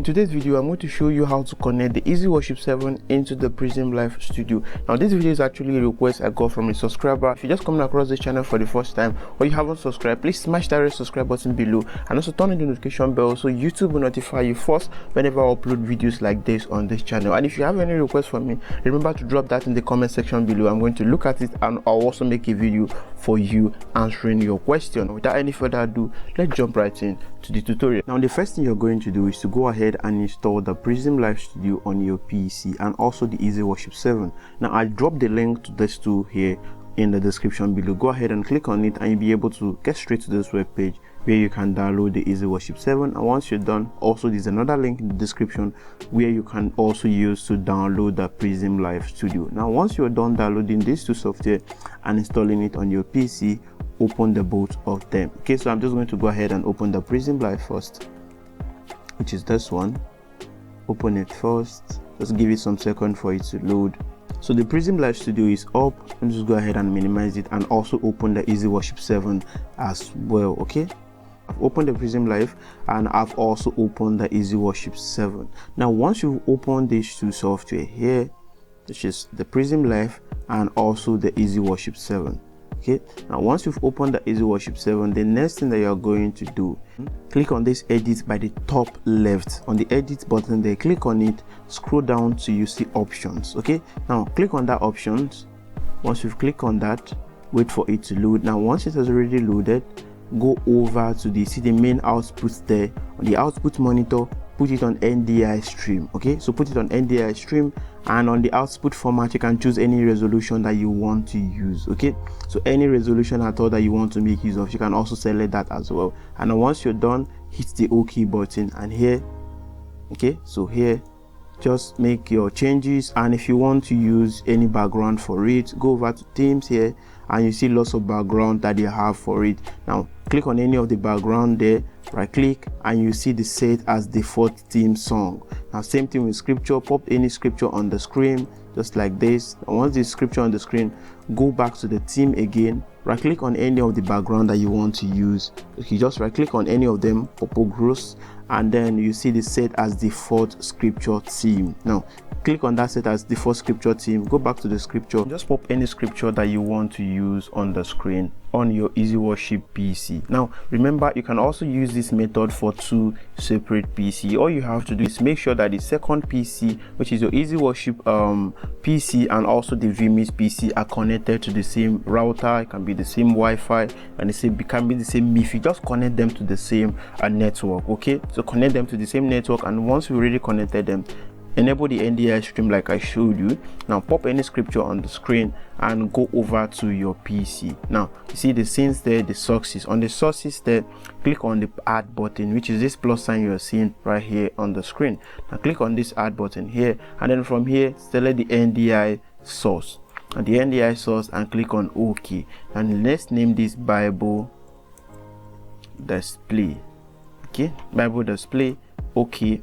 In today's video, I'm going to show you how to connect the Easyworship 7 into the Prism Live Studio. Now, this video is actually a request I got from a subscriber. If you're just coming across this channel for the first time or you haven't subscribed, please smash that red subscribe button below and also turn on the notification bell so YouTube will notify you first whenever I upload videos like this on this channel. And if you have any requests for me, remember to drop that in the comment section below. I'm going to look at it and I'll also make a video for you answering your question. Without any further ado, let's jump right in to the tutorial. Now, the first thing you're going to do is to go ahead and install the Prism Live Studio on your PC and also the Easyworship 7. Now, I'll drop the link to this tool here in the description below. Go ahead and click on it and you'll be able to get straight to this web page where you can download the Easyworship 7. And once you're done, also there's another link in the description where you can also use to download the Prism Live Studio. Now, once you're done downloading these two software and installing it on your PC, open the both of them. Okay, so I'm just going to go ahead and open the Prism Live first, which is this one. Open it first, just give it some second for it to load. So the Prism Live Studio is up. Let me just go ahead and minimize it and also open the Easyworship 7 as well. Okay, I've opened the Prism Live and I've also opened the Easyworship 7. Now, once you open these two software here, which is the Prism Live and also the Easyworship 7. Okay, now once you've opened the Easyworship 7, the next thing that you're going to do, click on this edit by the top left. On the edit button there, click on it, scroll down till you see options. Okay, now click on that options. Once you've clicked on that, wait for it to load. Now, once it has already loaded, go over to the main output there. On the output monitor, put it on NDI stream. Okay, so put it on NDI stream, and on the output format you can choose any resolution that you want to use. Okay, so any resolution at all that you want to make use of, you can also select that as well. And then once you're done, hit the OK button, and here, okay, so here just make your changes. And if you want to use any background for it, go over to themes here and you see lots of background that they have for it. Now click on any of the background there, right click, and you see the set as default theme song. Now same thing with scripture, pop any scripture on the screen just like this. And once the scripture on the screen, go back to the theme again, right click on any of the background that you want to use. Okay, just right click on any of them, purple gross, and then you see the set as default scripture theme. Now click on that set as default scripture theme, go back to the scripture, just pop any scripture that you want to use on the screen on your Easyworship PC. Now remember, you can also use this method for two separate PC. All you have to do is make sure that the second PC, which is your Easyworship PC, and also the vMix PC are connected to the same router. It can be the same Wi-Fi and it can be the same MIFI. Just connect them to the same network. Okay, so connect them to the same network, and once you already connected them, enable the NDI stream like I showed you. Now pop any scripture on the screen and go over to your PC. Now you see the scenes there, the sources. On the sources there, click on the add button, which is this plus sign you're seeing right here on the screen. Now click on this add button here, and then from here select the NDI source and the NDI source and click on OK. And let's name this Bible display. Okay, Bible display. OK.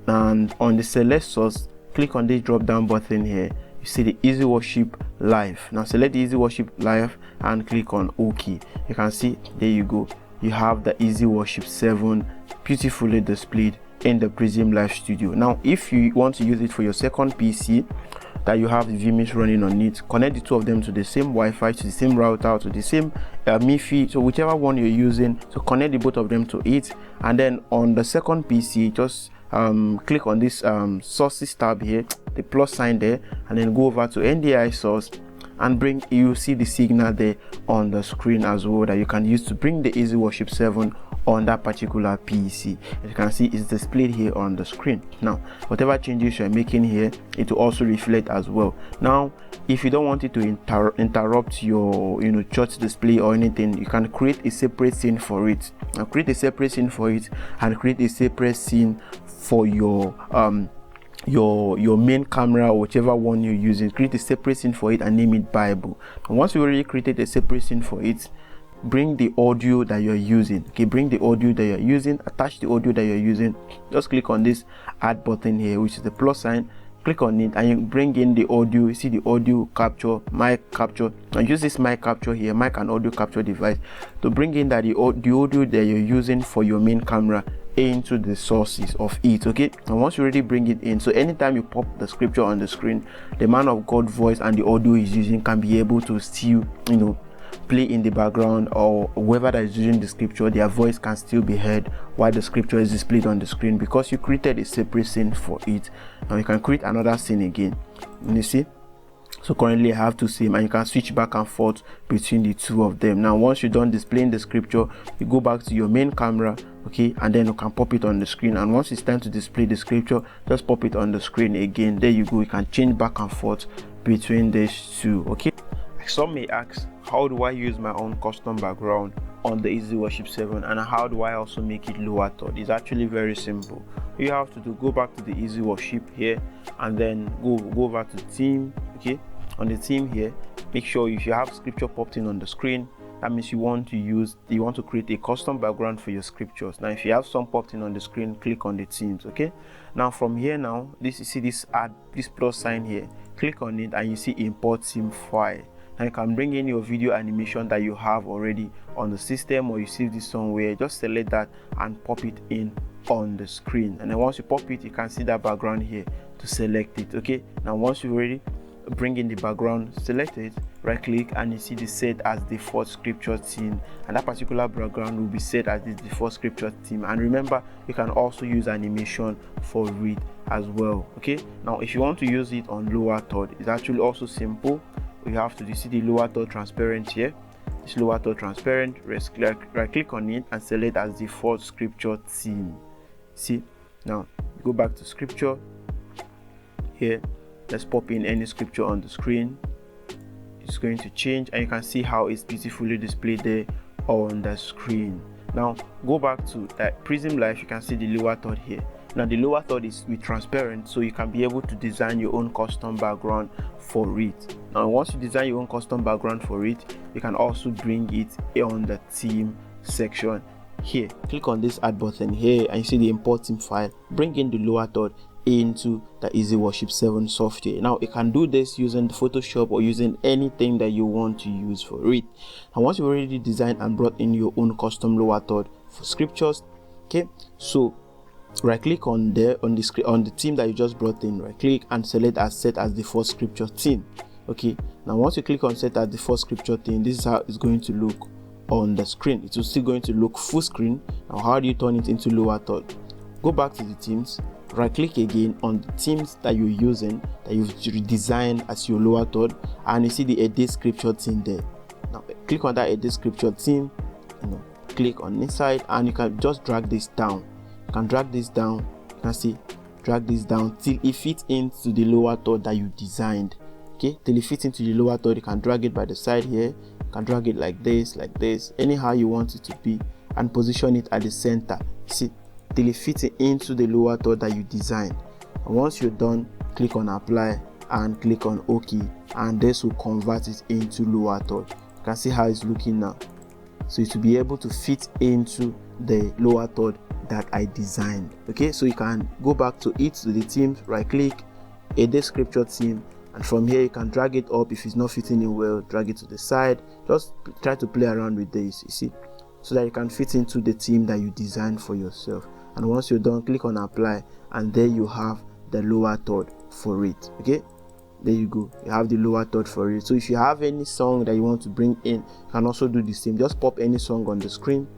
And on the select source, click on this drop down button here. You see the Easyworship Live. Now select the Easyworship Live and click on OK. You can see, there you go, you have the Easyworship 7 beautifully displayed in the Prism Live Studio. Now if you want to use it for your second PC that you have the vMix running on it, connect the two of them to the same Wi-Fi, to the same router, to the same MIFI, so whichever one you're using, so connect the both of them to it. And then on the second PC, just click on this sources tab here, the plus sign there, and then go over to NDI source and you see the signal there on the screen as well that you can use to bring the Easyworship 7 on that particular PC. As you can see, it's displayed here on the screen. Now whatever changes you're making here, it will also reflect as well. Now if you don't want it to interrupt your church display or anything, you can create a separate scene for it. Now create a separate scene for it and create a separate scene for your main camera or whichever one you're using. Create a separate scene for it and name it Bible. And once you already created a separate scene for it, bring the audio that you're using. Okay, bring the audio that you're using, attach the audio that you're using. Just click on this add button here, which is the plus sign. Click on it and you bring in the audio. You see the audio capture, mic capture. Now use this mic capture here, mic and audio capture device, to bring in that the audio that you're using for your main camera into the sources of it. Okay, and once you already bring it in, so anytime you pop the scripture on the screen, the man of God voice and the audio he's using can be able to still, play in the background, or whoever that is using the scripture, their voice can still be heard while the scripture is displayed on the screen, because you created a separate scene for it. Now you can create another scene again, you see. So currently I have two scenes, and you can switch back and forth between the two of them. Now once you're done displaying the scripture, you go back to your main camera, okay, and then you can pop it on the screen. And once it's time to display the scripture, just pop it on the screen again. There you go. You can change back and forth between these two. Okay, some may ask, how do I use my own custom background on the Easyworship 7, and how do I also make it lower third? It's actually very simple. You have to do, go back to the Easyworship here, and then go over to theme. Okay, on the theme here, make sure if you have scripture popped in on the screen, that means you want to create a custom background for your scriptures. Now if you have some popped in on the screen, click on the themes. Okay, now from here, now this, you see this plus sign here, click on it, and you see import theme file. And you can bring in your video animation that you have already on the system, or you see this somewhere. Just select that and pop it in on the screen. And then once you pop it, you can see that background here to select it. Okay, now once you already bring in the background, select it, right click, and you see the set as default scripture theme, and that particular background will be set as the default scripture theme. And remember, you can also use animation for it as well. Okay, now if you want to use it on lower third, it's actually also simple. You have to see the lower third transparent here. This lower third transparent, right click on it and select as default scripture theme. See, now go back to scripture here. Let's pop in any scripture on the screen. It's going to change, and you can see how it's beautifully displayed there on the screen. Now go back to that Prism Live. You can see the lower third here. Now the lower third is with transparent, so you can be able to design your own custom background for it. Now once you design your own custom background for it, you can also bring it on the theme section here. Click on this add button here, and you see the import theme file. Bring in the lower third into the Easyworship 7 software. Now you can do this using Photoshop or using anything that you want to use for it. And once you've already designed and brought in your own custom lower third for scriptures, okay, so right click on there on the theme that you just brought in, right click and select as set as default scripture theme. Okay, now once you click on set as default scripture theme, this is how it's going to look on the screen. It will still going to look full screen. Now how do you turn it into lower third? Go back to the themes, right click again on the themes that you're using, that you've designed as your lower third, and you see the edit scripture theme there. Now click on that edit scripture theme, click on inside, and you can just drag this down. You can drag this down, you can see, drag this down till it fits into the lower third that you designed. Okay, till it fits into the lower third, you can drag it by the side here, you can drag it like this, anyhow you want it to be, and position it at the center. See, till it fits into the lower third that you designed. And once you're done, click on apply and click on OK, and this will convert it into lower third. You can see how it's looking now. So it will be able to fit into the lower third that I designed. Okay, so you can go back to it, to the themes, right click, edit scripture theme, and from here you can drag it up. If it's not fitting in well, drag it to the side. Just try to play around with this, you see, so that you can fit into the theme that you designed for yourself. And once you're done, click on apply, and there you have the lower third for it. Okay, there you go, you have the lower third for it. So if you have any song that you want to bring in, you can also do the same. Just pop any song on the screen,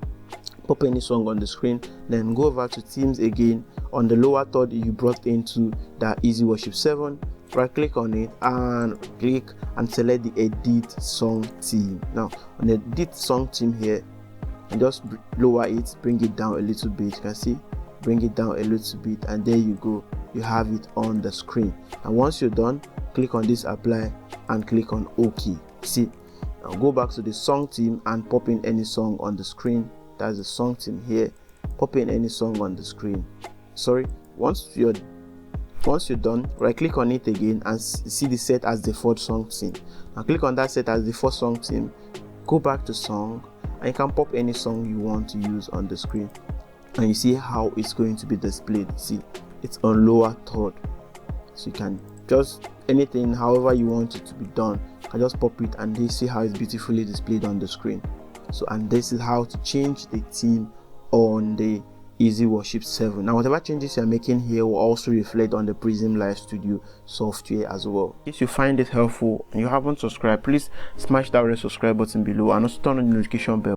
then go over to themes again. On the lower third you brought into the Easyworship 7, right click on it and click and select the edit song theme. Now on the edit song theme here, and just lower it, bring it down a little bit. You can see, bring it down a little bit, and there you go, you have it on the screen. And once you're done, click on this apply and click on OK. See, now go back to the song theme and pop in any song on the screen. That's the song theme here. Pop in any song on the screen. Sorry, once you're done, right click on it again and see the set as default song theme. Now click on that set as default song theme, go back to song, and you can pop any song you want to use on the screen, and you see how it's going to be displayed. See, it's on lower third, so you can just anything however you want it to be done, you can just pop it, and you see how it's beautifully displayed on the screen. So, and this is how to change the theme on the Easyworship 7. Now whatever changes you're making here will also reflect on the Prism Live Studio software as well. If you find it helpful and you haven't subscribed, please smash that red subscribe button below and also turn on the notification bell.